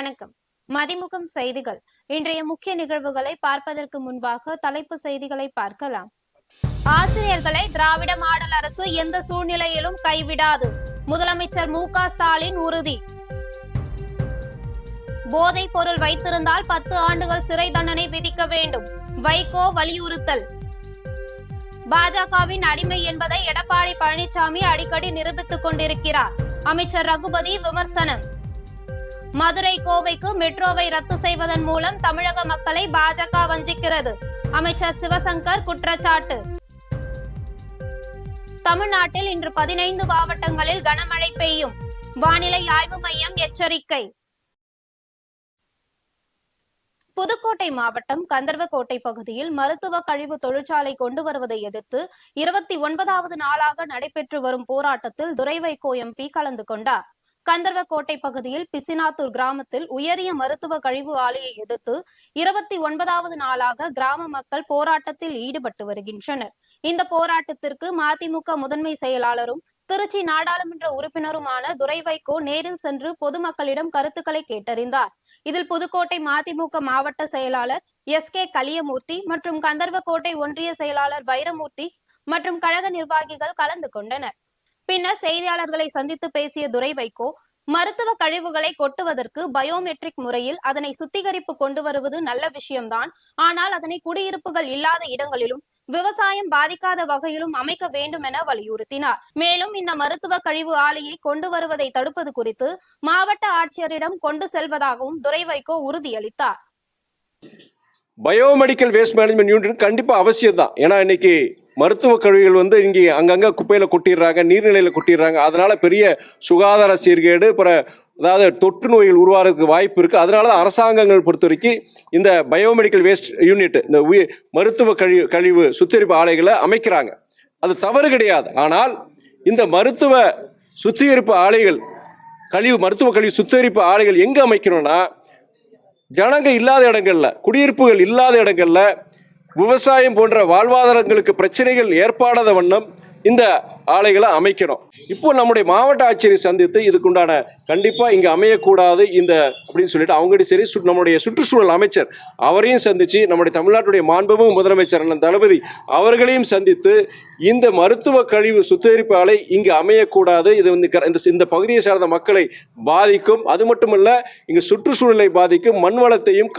வணக்கம். மதிமுகம் செய்திகள். இன்றைய முக்கிய நிகழ்வுகளை பார்ப்பதற்கு முன்பாக தலைப்பு செய்திகளை பார்க்கலாம். ஆசிரியர்களை திராவிட மாடல் அரசு எந்த சூழ்நிலையிலும் கைவிடாது, முதலமைச்சர் மு.க. ஸ்டாலின் உறுதி. போதைப் பொருள் வைத்திருந்தால் 10 ஆண்டுகள் சிறை தண்டனை விதிக்க வேண்டும், வைகோ வலியுறுத்தல். பாஜகவின் அடிமை என்பதை எடப்பாடி பழனிசாமி அடிக்கடி நிரூபித்துக் கொண்டிருக்கிறார், அமைச்சர் ரகுபதி விமர்சனம். மதுரை கோவைக்கு மெட்ரோவை ரத்து செய்வதன் மூலம் தமிழக மக்களை பாஜக வஞ்சிக்கிறது, அமைச்சர் சிவசங்கர் குற்றச்சாட்டு. தமிழ்நாட்டில் இன்று 15 மாவட்டங்களில் கனமழை பெய்யும், வானிலை ஆய்வு மையம் எச்சரிக்கை. புதுக்கோட்டை மாவட்டம் கந்தர்வக்கோட்டை பகுதியில் மருத்துவ கழிவு தொழிற்சாலை கொண்டு வருவதை எதிர்த்து 29வது நாளாக நடைபெற்று வரும் போராட்டத்தில் துரை வைகோ எம்பி கலந்து கொண்டார். கந்தர்வக்கோட்டை பகுதியில் பிசினாத்தூர் கிராமத்தில் உயரிய மருத்துவ கழிவு ஆலையை எதிர்த்து 29வது நாளாக கிராம மக்கள் போராட்டத்தில் ஈடுபட்டு வருகின்றனர். இந்த போராட்டத்திற்கு மதிமுக முதன்மை செயலாளரும் திருச்சி நாடாளுமன்ற உறுப்பினருமான துரை வைகோ நேரில் சென்று பொதுமக்களிடம் கருத்துக்களை கேட்டறிந்தார். இதில் புதுக்கோட்டை மதிமுக மாவட்ட செயலாளர் எஸ்.கே. கலியமூர்த்தி மற்றும் கந்தர்வக்கோட்டை ஒன்றிய செயலாளர் வைரமூர்த்தி மற்றும் கழக நிர்வாகிகள் கலந்து கொண்டனர். பின்னர் செய்தியாளர்களை சந்தித்து பேசிய துரை வைகோ, மருத்துவ கழிவுகளை கொட்டுவதற்கு பயோமெட்ரிக் முறையில் அதனை சுத்திகரிப்பு கொண்டு வருவது நல்ல விஷயம்தான். ஆனால் அதனை குடியிருப்புகள் இல்லாத இடங்களிலும் விவசாயம் பாதிக்காத வகையிலும் அமைக்க வேண்டும் என வலியுறுத்தினார். மேலும் இந்த மருத்துவ கழிவு ஆலையை கொண்டு வருவதை தடுப்பது குறித்து மாவட்ட ஆட்சியரிடம் கொண்டு செல்வதாகவும் துரை வைகோ உறுதியளித்தார். பயோமெடிக்கல் வேஸ்ட் மேனேஜ்மெண்ட் யூனிட் கண்டிப்பா அவசியம் தான். ஏன்னா இன்னைக்கு மருத்துவ கழிவுகள் இங்கே அங்கங்க குப்பையில கொட்டிடுறாங்க, நீர்நிலையில கொட்டிடுறாங்க. அதனால பெரிய சுகாதார சீர்கேடு, அதாவது தொற்று நோய்கள் உருவாகிறதுக்கு வாய்ப்பு இருக்கு. அதனால தான் அரசாங்கங்கள் பொறுத்த வரைக்கும் இந்த பயோமெடிக்கல் வேஸ்ட் யூனிட், இந்த மருத்துவ கழிவு சுத்திகரிப்பு ஆலைகளை அமைக்கிறாங்க. அது தவறு கிடையாது. ஆனால் இந்த மருத்துவ சுத்திகரிப்பு ஆலைகள் மருத்துவ கழிவு சுத்திகரிப்பு ஆலைகள் எங்க அமைக்கணும்னா, ஜனங்க இல்லாத இடங்கள்ல, குடியிருப்புகள் இல்லாத இடங்கள்ல, விவசாயம் போன்ற வாழ்வாதாரங்களுக்கு பிரச்சனைகள் ஏற்படாத வண்ணம் இந்த ஆலைகளை அமைக்கணும். இப்போ நம்முடைய மாவட்ட ஆட்சியரை சந்தித்து இதுக்குண்டான கண்டிப்பா இங்க அமையக்கூடாது இந்த அப்படின்னு சொல்லிட்டு அவங்ககிட்ட சரி, நம்முடைய சுற்றுச்சூழல் அமைச்சர் அவரையும் சந்திச்சு, நம்முடைய தமிழ்நாட்டுடைய மாண்புமிகு முதலமைச்சர் அண்ணன் தளபதி அவர்களையும் சந்தித்து இந்த மருத்துவ கழிவு சுத்திகரிப்பு ஆலை இங்கு அமையக்கூடாது, இது இந்த பகுதியை சார்ந்த மக்களை பாதிக்கும், அது மட்டுமல்ல இங்கு சுற்றுச்சூழலை பாதிக்கும், மண் வளத்தையும்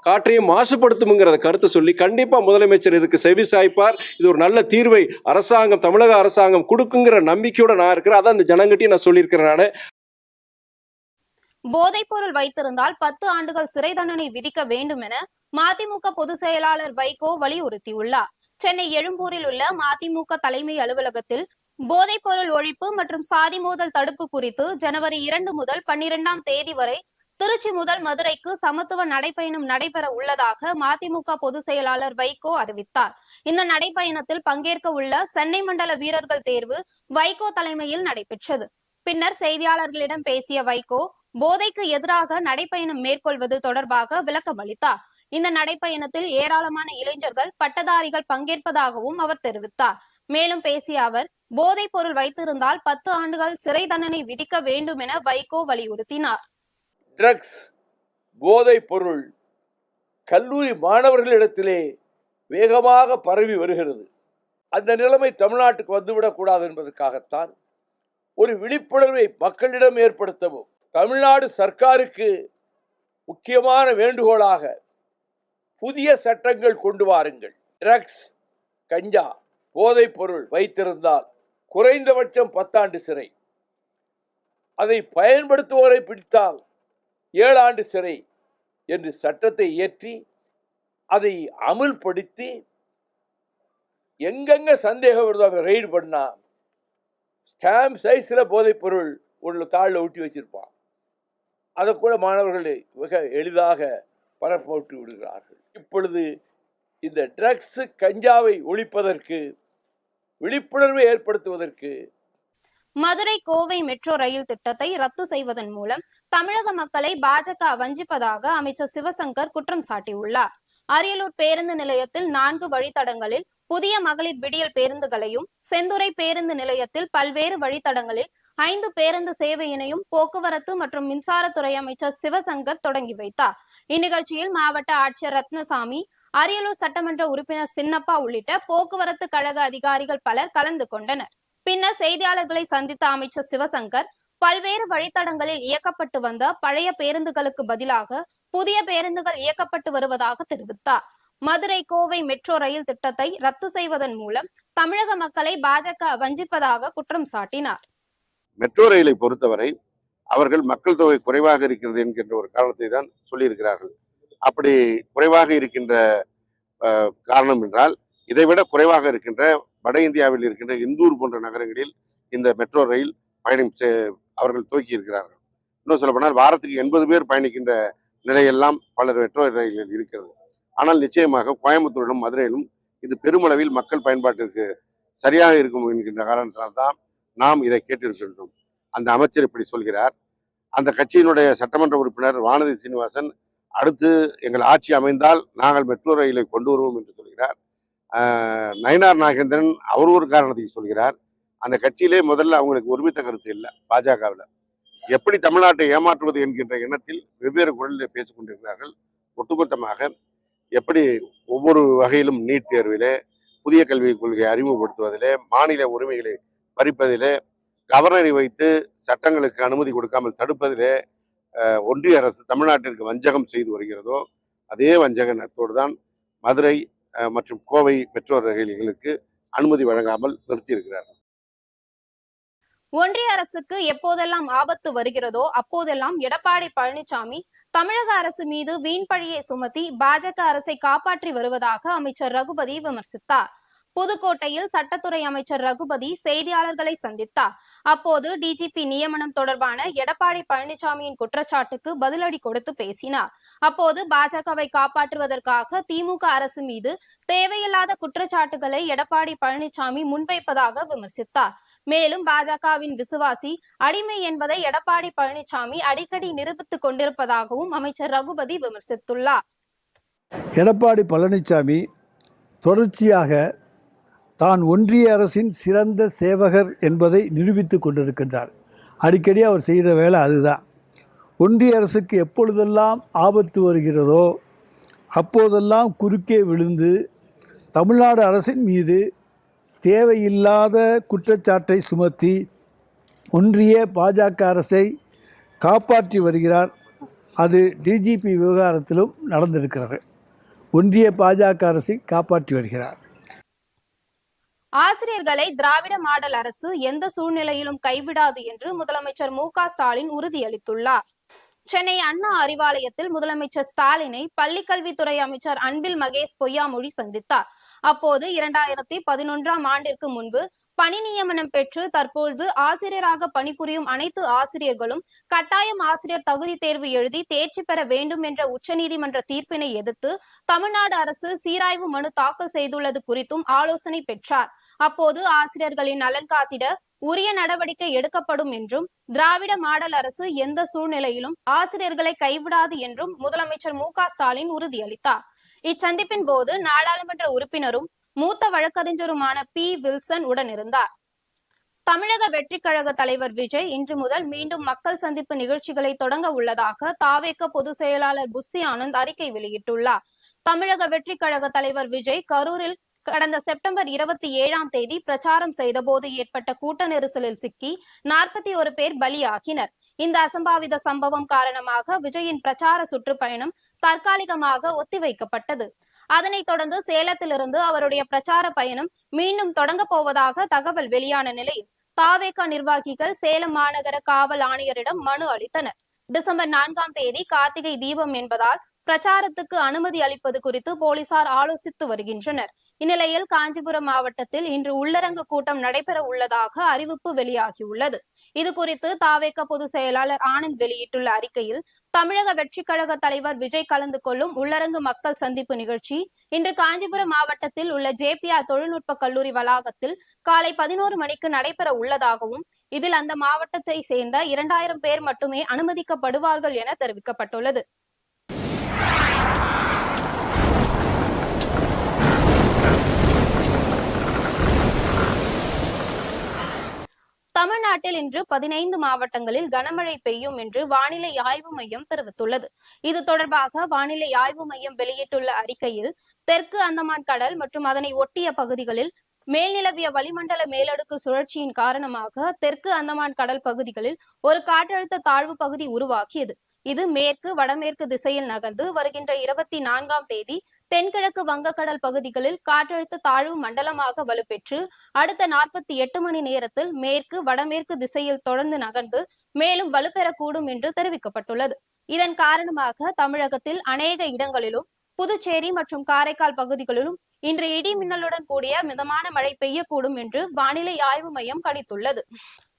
காற்றையும் மாசுபடுத்தும்ங்கிறத கருத்து சொல்லி கண்டிப்பா முதலமைச்சர் இதுக்கு செவி சாய்ப்பார். இது ஒரு நல்ல தீர்வை தமிழக அரசாங்கம் கொடுக்குங்கிற நம்பிக்கையோட நான் இருக்கிறேன். அதான் இந்த ஜனங்கிட்டையும் நான் சொல்லியிருக்கிறேன். போதைப் பொருள் வைத்திருந்தால் 10 ஆண்டுகள் சிறை தண்டனை விதிக்க வேண்டும் என மதிமுக பொதுச் செயலாளர் வைகோ வலியுறுத்தியுள்ளார். சென்னை எழும்பூரில் உள்ள மதிமுக தலைமை அலுவலகத்தில் போதைப் பொருள் ஒழிப்பு மற்றும் சாதி மோதல் தடுப்பு குறித்து ஜனவரி 2 முதல் 12ஆம் தேதி வரை திருச்சி முதல் மதுரைக்கு சமத்துவ நடைப்பயணம் நடைபெற உள்ளதாக மதிமுக பொதுச் செயலாளர் வைகோ அறிவித்தார். இந்த நடைப்பயணத்தில் பங்கேற்க உள்ள சென்னை மண்டல வீரர்கள் தேர்வு வைகோ தலைமையில் நடைபெற்றது. பின்னர் செய்தியாளர்களிடம் பேசிய வைகோ, போதைக்கு எதிராக நடைப்பயணம் மேற்கொள்வது தொடர்பாக விளக்கம் அளித்தார். இந்த நடைப்பயணத்தில் ஏராளமான இளைஞர்கள், பட்டதாரிகள் பங்கேற்பதாகவும் அவர் தெரிவித்தார். மேலும் பேசிய அவர், போதைப் பொருள் வைத்திருந்தால் 10 ஆண்டுகள் சிறை தண்டனை விதிக்க வேண்டும் என வைகோ வலியுறுத்தினார். ட்ரக்ஸ், போதைப் பொருள் கல்லூரி மாணவர்களிடத்திலே வேகமாக பரவி வருகிறது. அந்த நிலைமை தமிழ்நாட்டுக்கு வந்துவிடக்கூடாது என்பதற்காகத்தான் ஒரு விழிப்புணர்வை மக்களிடம் ஏற்படுத்தவும் தமிழ்நாடு சர்க்காருக்கு முக்கியமான வேண்டுகோளாக புதிய சட்டங்கள் கொண்டு வாருங்கள். ட்ரக்ஸ், கஞ்சா, போதைப் பொருள் வைத்திருந்தால் குறைந்தபட்சம் 10 ஆண்டு சிறை, அதை பயன்படுத்துவோரை பிடித்தால் 7 ஆண்டு சிறை என்று சட்டத்தை இயற்றி அதை அமுல்படுத்தி எங்கெங்க சந்தேகம் வருதோ அங்கே ரெய்டு பண்ணா ஸ்டாம்ப் சைஸில் போதைப் பொருள் ஒன்று தாளில் ஊட்டி வச்சிருப்பான். அதை கூட மாணவர்கள் மிக எளிதாக பரப்போட்டு விடுகிறார்கள். இப்பொழுது இந்த ட்ரக்ஸ், கஞ்சாவை ஒழிப்பதற்கு, விழிப்புணர்வை ஏற்படுத்துவதற்கு மதுரை கோவை மெட்ரோ ரயில் திட்டத்தை ரத்து செய்வதன் மூலம் தமிழக மக்களை பாஜக வஞ்சிப்பதாக அமைச்சர் சிவசங்கர் குற்றம் சாட்டியுள்ளார். அரியலூர் பேருந்து நிலையத்தில் 4 வழித்தடங்களில் புதிய மகளிர் விடியல் பேருந்துகளையும், செந்துறை பேருந்து நிலையத்தில் பல்வேறு வழித்தடங்களில் 5 பேருந்து சேவையினையும் போக்குவரத்து மற்றும் மின்சாரத்துறை அமைச்சர் சிவசங்கர் தொடங்கி வைத்தார். இந்நிகழ்ச்சியில் மாவட்ட ஆட்சியர் ரத்னசாமி, அரியலூர் சட்டமன்ற உறுப்பினர் சின்னப்பா உள்ளிட்ட போக்குவரத்து கழக அதிகாரிகள் பலர் கலந்து கொண்டனர். பின்னர் செய்தியாளர்களை சந்தித்த அமைச்சர் சிவசங்கர், பல்வேறு வழித்தடங்களில் இயக்கப்பட்டு வந்த பழைய பேருந்துகளுக்கு பதிலாக புதிய பேருந்துகள் இயக்கப்பட்டு வருவதாக தெரிவித்தார். மதுரை கோவை மெட்ரோ ரயில் திட்டத்தை ரத்து செய்வதன் மூலம் தமிழக மக்களை பாஜக வஞ்சிப்பதாக குற்றம் சாட்டினார். மெட்ரோ ரயிலை பொறுத்தவரை அவர்கள் மக்கள் தொகை குறைவாக இருக்கிறது என்கின்ற ஒரு காரணத்தை தான் சொல்லியிருக்கிறார்கள். அப்படி குறைவாக இருக்கின்ற காரணம் என்றால், இதைவிட குறைவாக இருக்கின்ற வட இந்தியாவில் இருக்கின்ற இந்தூர் போன்ற நகரங்களில் இந்த மெட்ரோ ரயில் பயணம் அவர்கள் துவக்கி இருக்கிறார்கள். இன்னும் சொல்லப்போனால் வாரத்துக்கு 80 பேர் பயணிக்கின்ற நிலையெல்லாம் பல மெட்ரோ ரயில்கள் இருக்கிறது. ஆனால் நிச்சயமாக கோயம்புத்தூரிலும் மதுரையிலும் இது பெருமளவில் மக்கள் பயன்பாட்டிற்கு சரியாக இருக்கும் என்கின்ற காரணத்தால் தான் நாம் இதை கேட்டிருக்கின்றோம். அந்த அமைச்சர் இப்படி சொல்கிறார். அந்த கட்சியினுடைய சட்டமன்ற உறுப்பினர் வானதி சீனிவாசன் அடுத்து எங்கள் ஆட்சி அமைந்தால் நாங்கள் மெட்ரோ ரயிலை கொண்டு வருவோம் என்று சொல்கிறார். நயினார் நாகேந்திரன் அவர் ஒரு காரணத்தை சொல்கிறார். அந்த கட்சியிலே முதல்ல அவங்களுக்கு ஒருமித்த கருத்து இல்லை. பாஜகவில் எப்படி தமிழ்நாட்டை ஏமாற்றுவது என்கின்ற எண்ணத்தில் வெவ்வேறு குரலில் பேசிக் கொண்டிருக்கிறார்கள். ஒட்டுமொத்தமாக எப்படி ஒவ்வொரு வகையிலும் நீட் தேர்விலே, புதிய கல்விக் கொள்கையை அறிமுகப்படுத்துவதிலே, மாநில உரிமைகளை பறிப்பதிலே, கவர்னரை வைத்து சட்டங்களுக்கு அனுமதி கொடுக்காமல் தடுப்பதிலே ஒன்றிய அரசு தமிழ்நாட்டிற்கு வஞ்சகம் செய்து வருகிறதோ, அதே வஞ்சகத்தோடு தான் மதுரை மற்றும் கோவை மெட்ரோ ரயில்களுக்கு அனுமதி வழங்காமல் நிறுத்தியிருக்கிறார்கள். ஒன்றிய அரசுக்கு எப்போதெல்லாம் ஆபத்து வருகிறதோ அப்போதெல்லாம் எடப்பாடி பழனிசாமி தமிழக அரசு மீது வீண் பழியை சுமத்தி பாஜக அரசை காப்பாற்றி வருவதாக அமைச்சர் ரகுபதி விமர்சித்தார். புதுக்கோட்டையில் சட்டத்துறை அமைச்சர் ரகுபதி செய்தியாளர்களை சந்தித்தார். அப்போது டிஜிபி நியமனம் தொடர்பான எடப்பாடி பழனிசாமியின் குற்றச்சாட்டுக்கு பதிலடி கொடுத்து பேசினார். அப்போது பாஜகவை காப்பாற்றுவதற்காக திமுக அரசு மீது தேவையில்லாத குற்றச்சாட்டுகளை எடப்பாடி பழனிசாமி முன்வைப்பதாக விமர்சித்தார். மேலும் பாஜகவின் விசுவாசி, அடிமை என்பதை எடப்பாடி பழனிசாமி அடிக்கடி நிரூபித்துக் கொண்டிருப்பதாகவும் அமைச்சர் ரகுபதி விமர்சித்துள்ளார். எடப்பாடி பழனிசாமி தொடர்ச்சியாக தான் ஒன்றிய அரசின் சிறந்த சேவகர் என்பதை நிரூபித்துக் கொண்டிருக்கின்றார். அடிக்கடி அவர் செய்கிற வேலை அதுதான். ஒன்றிய அரசுக்கு எப்பொழுதெல்லாம் ஆபத்து வருகிறதோ அப்போதெல்லாம் குறுக்கே விழுந்து தமிழ்நாடு அரசின் மீது தேவையில்லாத குற்றச்சாட்டை சுமத்தி ஒன்றிய பாஜக அரசை காப்பாற்றி வருகிறார். அது டிஜிபி விவகாரத்திலும் நடந்திருக்கிறது. ஒன்றிய பாஜக அரசை காப்பாற்றி வருகிறார். ஆசிரியர்களை திராவிட மாடல் அரசு எந்த சூழ்நிலையிலும் கைவிடாது என்று முதலமைச்சர் மு.க. ஸ்டாலின் உறுதியளித்துள்ளார். சென்னை அண்ணா அறிவாலயத்தில் முதலமைச்சர் ஸ்டாலினை பள்ளிக்கல்வித்துறை அமைச்சர் அன்பில் மகேஷ் பொய்யாமொழி சந்தித்தார். அப்போது 2011ஆம் ஆண்டிற்கு முன்பு பணி நியமனம் பெற்று தற்போது ஆசிரியராக பணிபுரியும் அனைத்து ஆசிரியர்களும் கட்டாயம் ஆசிரியர் தகுதி தேர்வு எழுதி தேர்ச்சி பெற வேண்டும் என்ற உச்சநீதிமன்ற தீர்ப்பினை எதிர்த்து தமிழ்நாடு அரசு சீராய்வு மனு தாக்கல் செய்துள்ளது குறித்தும் ஆலோசனை பெற்றார். அப்போது ஆசிரியர்களின் நலன் காத்திட உரிய நடவடிக்கை எடுக்கப்படும் என்றும் திராவிட மாடல் அரசு எந்த சூழ்நிலையிலும் ஆசிரியர்களை கைவிடாது என்றும் முதலமைச்சர் மு.க. ஸ்டாலின் உறுதியளித்தார். இச்சந்திப்பின் போது நாடாளுமன்ற உறுப்பினரும் மூத்த வழக்கறிஞருமான பி. வில்சன் உடனிருந்தார். தமிழக வெற்றி கழக தலைவர் விஜய் இன்று முதல் மீண்டும் மக்கள் சந்திப்பு நிகழ்ச்சிகளை தொடங்க உள்ளதாக தாவேக பொதுச் செயலாளர் புஸ்ஸி ஆனந்த் அறிக்கை வெளியிட்டுள்ளார். தமிழக வெற்றி கழக தலைவர் விஜய் கரூரில் கடந்த செப்டம்பர் 27ஆம் தேதி பிரச்சாரம் செய்தபோது ஏற்பட்ட கூட்ட நெரிசலில் சிக்கி 41 பேர் பலியாகினர். இந்த அசம்பாவித சம்பவம் காரணமாக விஜயின் பிரச்சார சுற்றுப்பயணம் தற்காலிகமாக ஒத்திவைக்கப்பட்டது. அதனைத் தொடர்ந்து சேலத்திலிருந்து அவருடைய பிரச்சார பயணம் மீண்டும் தொடங்க போவதாக தகவல் வெளியான நிலையில் தாவேக நிர்வாகிகள் சேலம் மாநகர காவல் ஆணையரிடம் மனு அளித்தனர். டிசம்பர் 4ஆம் தேதி கார்த்திகை தீபம் என்பதால் பிரச்சாரத்துக்கு அனுமதி அளிப்பது குறித்து போலீசார் ஆலோசித்து வருகின்றனர். இந்நிலையில் காஞ்சிபுரம் மாவட்டத்தில் இன்று உள்ளரங்கு கூட்டம் நடைபெற உள்ளதாக அறிவிப்பு வெளியாகியுள்ளது. இது குறித்து தாவேக பொதுச் செயலாளர் ஆனந்த் வெளியிட்டுள்ள அறிக்கையில், தமிழக வெற்றி கழக தலைவர் விஜய் கலந்து கொள்ளும் உள்ளரங்கு மக்கள் சந்திப்பு நிகழ்ச்சி இன்று காஞ்சிபுரம் மாவட்டத்தில் உள்ள ஜேபிஆர் தொழில்நுட்ப கல்லூரி வளாகத்தில் காலை 11 மணிக்கு நடைபெற உள்ளதாகவும், இதில் அந்த மாவட்டத்தை சேர்ந்த 2000 பேர் மட்டுமே அனுமதிக்கப்படுவார்கள் என தெரிவிக்கப்பட்டுள்ளது. தமிழ்நாட்டில் தமிழ்நாட்டில் இன்று 15 மாவட்டங்களில் கனமழை பெய்யும் என்று வானிலை ஆய்வு மையம் தெரிவித்துள்ளது. இது தொடர்பாக வானிலை ஆய்வு மையம் வெளியிட்டுள்ள அறிக்கையில், தெற்கு அந்தமான் கடல் மற்றும் அதனை ஒட்டிய பகுதிகளில் மேல்நிலவிய வளிமண்டல மேலடுக்கு சுழற்சியின் காரணமாக தெற்கு அந்தமான் கடல் பகுதிகளில் ஒரு காற்றழுத்த தாழ்வு பகுதி உருவாகியது. இது மேற்கு வடமேற்கு திசையில் நகர்ந்து வருகின்ற 24ஆம் தேதி தென்கிழக்கு வங்கக்கடல் பகுதிகளில் காற்றழுத்த தாழ்வு மண்டலமாக வலுப்பெற்று அடுத்த 48 மணி நேரத்தில் மேற்கு வடமேற்கு திசையில் தொடர்ந்து நகர்ந்து மேலும் வலுப்பெறக்கூடும் என்று தெரிவிக்கப்பட்டுள்ளது. இதன் காரணமாக தமிழகத்தில் அநேக இடங்களிலும் புதுச்சேரி மற்றும் காரைக்கால் பகுதிகளிலும் இன்று இடி மின்னலுடன் கூடிய மிதமான மழை பெய்யக்கூடும் என்று வானிலை ஆய்வு மையம் கணித்துள்ளது.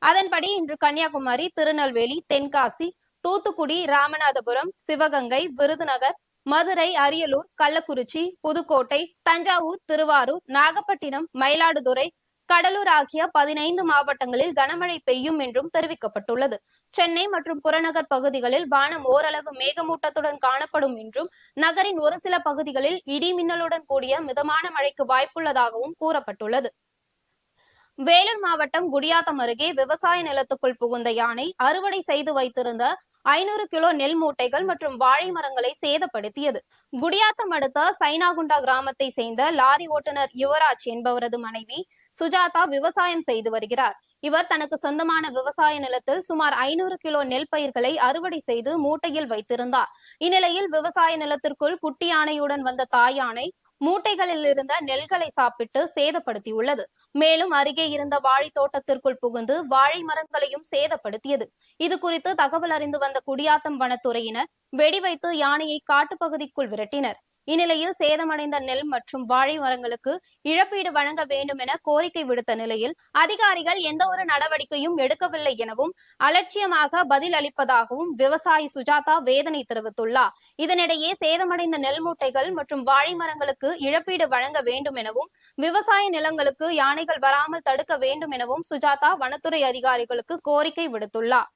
அதன்படி இன்று கன்னியாகுமரி, திருநெல்வேலி, தென்காசி, தூத்துக்குடி, ராமநாதபுரம், சிவகங்கை, விருதுநகர், மதுரை, அரியலூர், கள்ளக்குறிச்சி, புதுக்கோட்டை, தஞ்சாவூர், திருவாரூர், நாகப்பட்டினம், மயிலாடுதுறை, கடலூர் ஆகிய 15 மாவட்டங்களில் கனமழை பெய்யும் என்றும் தெரிவிக்கப்பட்டுள்ளது. சென்னை மற்றும் புறநகர் பகுதிகளில் வானம் ஓரளவு மேகமூட்டத்துடன் காணப்படும் என்றும் நகரின் ஒரு சில பகுதிகளில் இடி மின்னலுடன் கூடிய மிதமான மழைக்கு வாய்ப்புள்ளதாகவும் கூறப்பட்டுள்ளது. வேலூர் மாவட்டம் குடியாத்தம் அருகே விவசாய நிலத்துக்குள் புகுந்த யானை அறுவடை செய்து வைத்திருந்த 500 கிலோ நெல் மூட்டைகள் மற்றும் வாழை மரங்களை சேதப்படுத்தியது. குடியாத்தம் அடுத்த சைனாகுண்டா கிராமத்தை சேர்ந்த லாரி ஓட்டுநர் யுவராஜ் என்பவரது மனைவி சுஜாதா விவசாயம் செய்து வருகிறார். இவர் தனக்கு சொந்தமான விவசாய நிலத்தில் சுமார் 500 கிலோ நெல் பயிர்களை அறுவடை செய்து மூட்டையில் வைத்திருந்தார். இந்நிலையில் விவசாய நிலத்திற்குள் குட்டி யானையுடன் வந்த தாய் யானை மூட்டைகளில் இருந்த நெல்களை சாப்பிட்டு சேதப்படுத்தியுள்ளது. மேலும் அருகே இருந்த வாழை தோட்டத்திற்குள் புகுந்து வாழை மரங்களையும் சேதப்படுத்தியது. இது குறித்து தகவல் அறிந்து வந்த குடியாத்தம் வனத்துறையினர் வெடிவைத்து யானையை காட்டுப்பகுதிக்குள் விரட்டினர். இந்நிலையில் சேதமடைந்த நெல் மற்றும் வாழை மரங்களுக்கு இழப்பீடு வழங்க வேண்டும் என கோரிக்கை விடுத்த நிலையில் அதிகாரிகள் எந்த ஒரு நடவடிக்கையும் எடுக்கவில்லை எனவும் அலட்சியமாக பதில் அளிப்பதாகவும் விவசாயி சுஜாதா வேதனை தெரிவித்துள்ளார். இதனிடையே சேதமடைந்த நெல் மூட்டைகள் மற்றும் வாழை மரங்களுக்கு இழப்பீடு வழங்க வேண்டும் எனவும் விவசாய நிலங்களுக்கு யானைகள் வராமல் தடுக்க வேண்டும் எனவும் சுஜாதா வனத்துறை அதிகாரிகளுக்கு கோரிக்கை விடுத்துள்ளார்.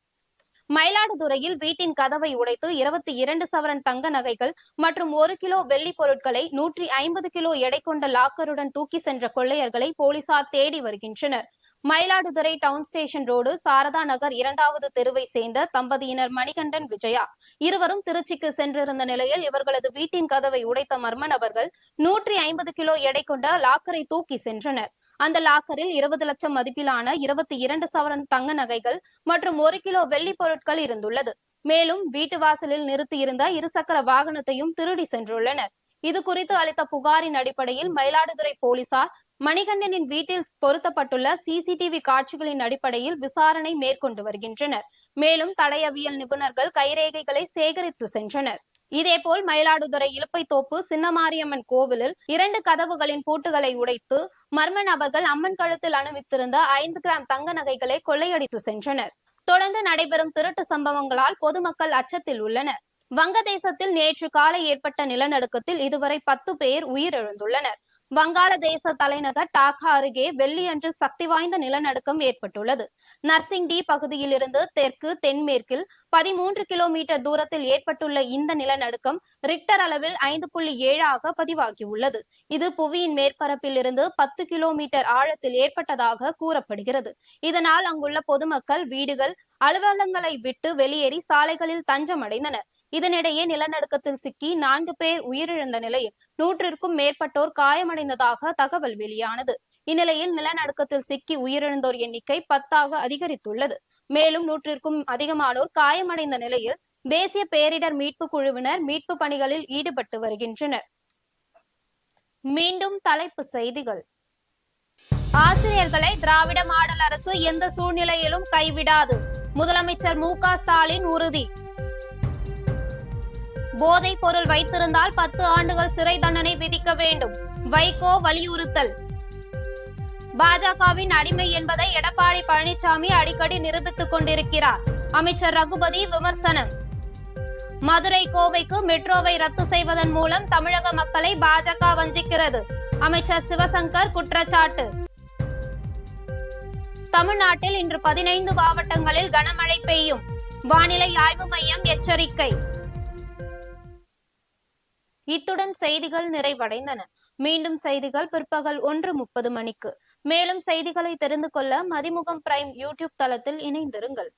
மயிலாடுதுறையில் வீட்டின் கதவை உடைத்து 22 சவரன் தங்க நகைகள் மற்றும் 1 கிலோ வெள்ளி பொருட்களை 150 கிலோ எடை கொண்ட லாக்கருடன் தூக்கி சென்ற கொள்ளையர்களை போலீசார் தேடி வருகின்றனர். Mayiladuthurai town station road Saradha Nagar 2வது தெருவை சேர்ந்த தம்பதியினர் மணிகண்டன், விஜயா இருவரும் திருச்சிக்கு சென்றிருந்த நிலையில் இவர்களது வீட்டின் கதவை உடைத்த மர்ம நபர்கள் 150 கிலோ எடை கொண்ட லாக்கரை தூக்கி சென்றனர். அந்த லாக்கரில் 20 லட்சம் மதிப்பிலான 22 சவரன் தங்க நகைகள் மற்றும் 1 கிலோ வெள்ளி பொருட்கள் இருந்துள்ளது. மேலும் வீட்டு வாசலில் நிறுத்தியிருந்த இருசக்கர வாகனத்தையும் திருடி சென்றுள்ளனர். இது குறித்து அளித்த புகாரின் அடிப்படையில் மயிலாடுதுறை போலீசார் மணிகண்டனின் வீட்டில் பொருத்தப்பட்டுள்ள சிசிடிவி காட்சிகளின் அடிப்படையில் விசாரணை மேற்கொண்டு வருகின்றனர். மேலும் தடயவியல் நிபுணர்கள் கைரேகைகளை சேகரித்து சென்றனர். இதேபோல் மயிலாடுதுறை இலுப்பைத்தோப்பு சின்னமாரியம்மன் கோவிலில் 2 கதவுகளின் பூட்டுகளை உடைத்து மர்ம நபர்கள் அம்மன் கழுத்தில் அணிவித்திருந்த 5 கிராம் தங்க நகைகளை கொள்ளையடித்து சென்றனர். தொடர்ந்து நடைபெறும் திருட்டு சம்பவங்களால் பொதுமக்கள் அச்சத்தில் உள்ளனர். வங்கதேசத்தில் நேற்று காலை ஏற்பட்ட நிலநடுக்கத்தில் இதுவரை 10 பேர் உயிரிழந்துள்ளனர். வங்காளதேச தலைநகர் டாக்கா அருகே வெள்ளியன்று சக்தி வாய்ந்த நிலநடுக்கம் ஏற்பட்டுள்ளது. நர்சிங்டி பகுதியில் இருந்து தெற்கு தென்மேற்கில் 13 கிலோமீட்டர் தூரத்தில் ஏற்பட்டுள்ள இந்த நிலநடுக்கம் ரிக்டர் அளவில் 5.7 பதிவாகியுள்ளது. இது புவியின் மேற்பரப்பில் இருந்து 10 கிலோமீட்டர் ஆழத்தில் ஏற்பட்டதாக கூறப்படுகிறது. இதனால் அங்குள்ள பொதுமக்கள் வீடுகள், அலுவலகங்களை விட்டு வெளியேறி சாலைகளில் தஞ்சம் அடைந்தனர். இதனிடையே நிலநடுக்கத்தில் சிக்கி 4 பேர் உயிரிழந்த நிலையில் 100க்கும் மேற்பட்டோர் காயமடைந்ததாக தகவல் வெளியானது. இந்நிலையில் நிலநடுக்கத்தில் சிக்கி உயிரிழந்தோர் எண்ணிக்கை 10ஆக அதிகரித்துள்ளது. மேலும் 100க்கும் அதிகமானோர் காயமடைந்த நிலையில் தேசிய பேரிடர் மீட்பு குழுவினர் மீட்பு பணிகளில் ஈடுபட்டு வருகின்றனர். மீண்டும் தலைப்பு செய்திகள். ஆசிரியர்களை திராவிட மாடல் அரசு எந்த சூழ்நிலையிலும் கைவிடாது, முதலமைச்சர் மு.க. ஸ்டாலின் உறுதி. போதைப் பொருள் வைத்திருந்தால் 10 ஆண்டுகள் சிறை தண்டனை விதிக்க வேண்டும், வைகோ வலியுறுத்தல். பாஜகவின் அடிமை என்பதை எடப்பாடி பழனிசாமி அடிக்கடி நிரூபித்துக் கொண்டிருக்கிறார், அமைச்சர் ரகுபதி விமர்சனம். மதுரை கோவைக்கு மெட்ரோவை ரத்து செய்வதன் மூலம் தமிழக மக்களை பாஜக வஞ்சிக்கிறது, அமைச்சர் சிவசங்கர் குற்றச்சாட்டு. தமிழ்நாட்டில் இன்று 15 மாவட்டங்களில் கனமழை பெய்யும், வானிலை ஆய்வு மையம் எச்சரிக்கை. இத்துடன் செய்திகள் நிறைவடைந்தன. மீண்டும் செய்திகள் பிற்பகல் 1:30 மணிக்கு. மேலும் செய்திகளை தெரிந்து கொள்ள மதிமுகம் பிரைம் யூடியூப் தளத்தில் இணைந்திருங்கள்.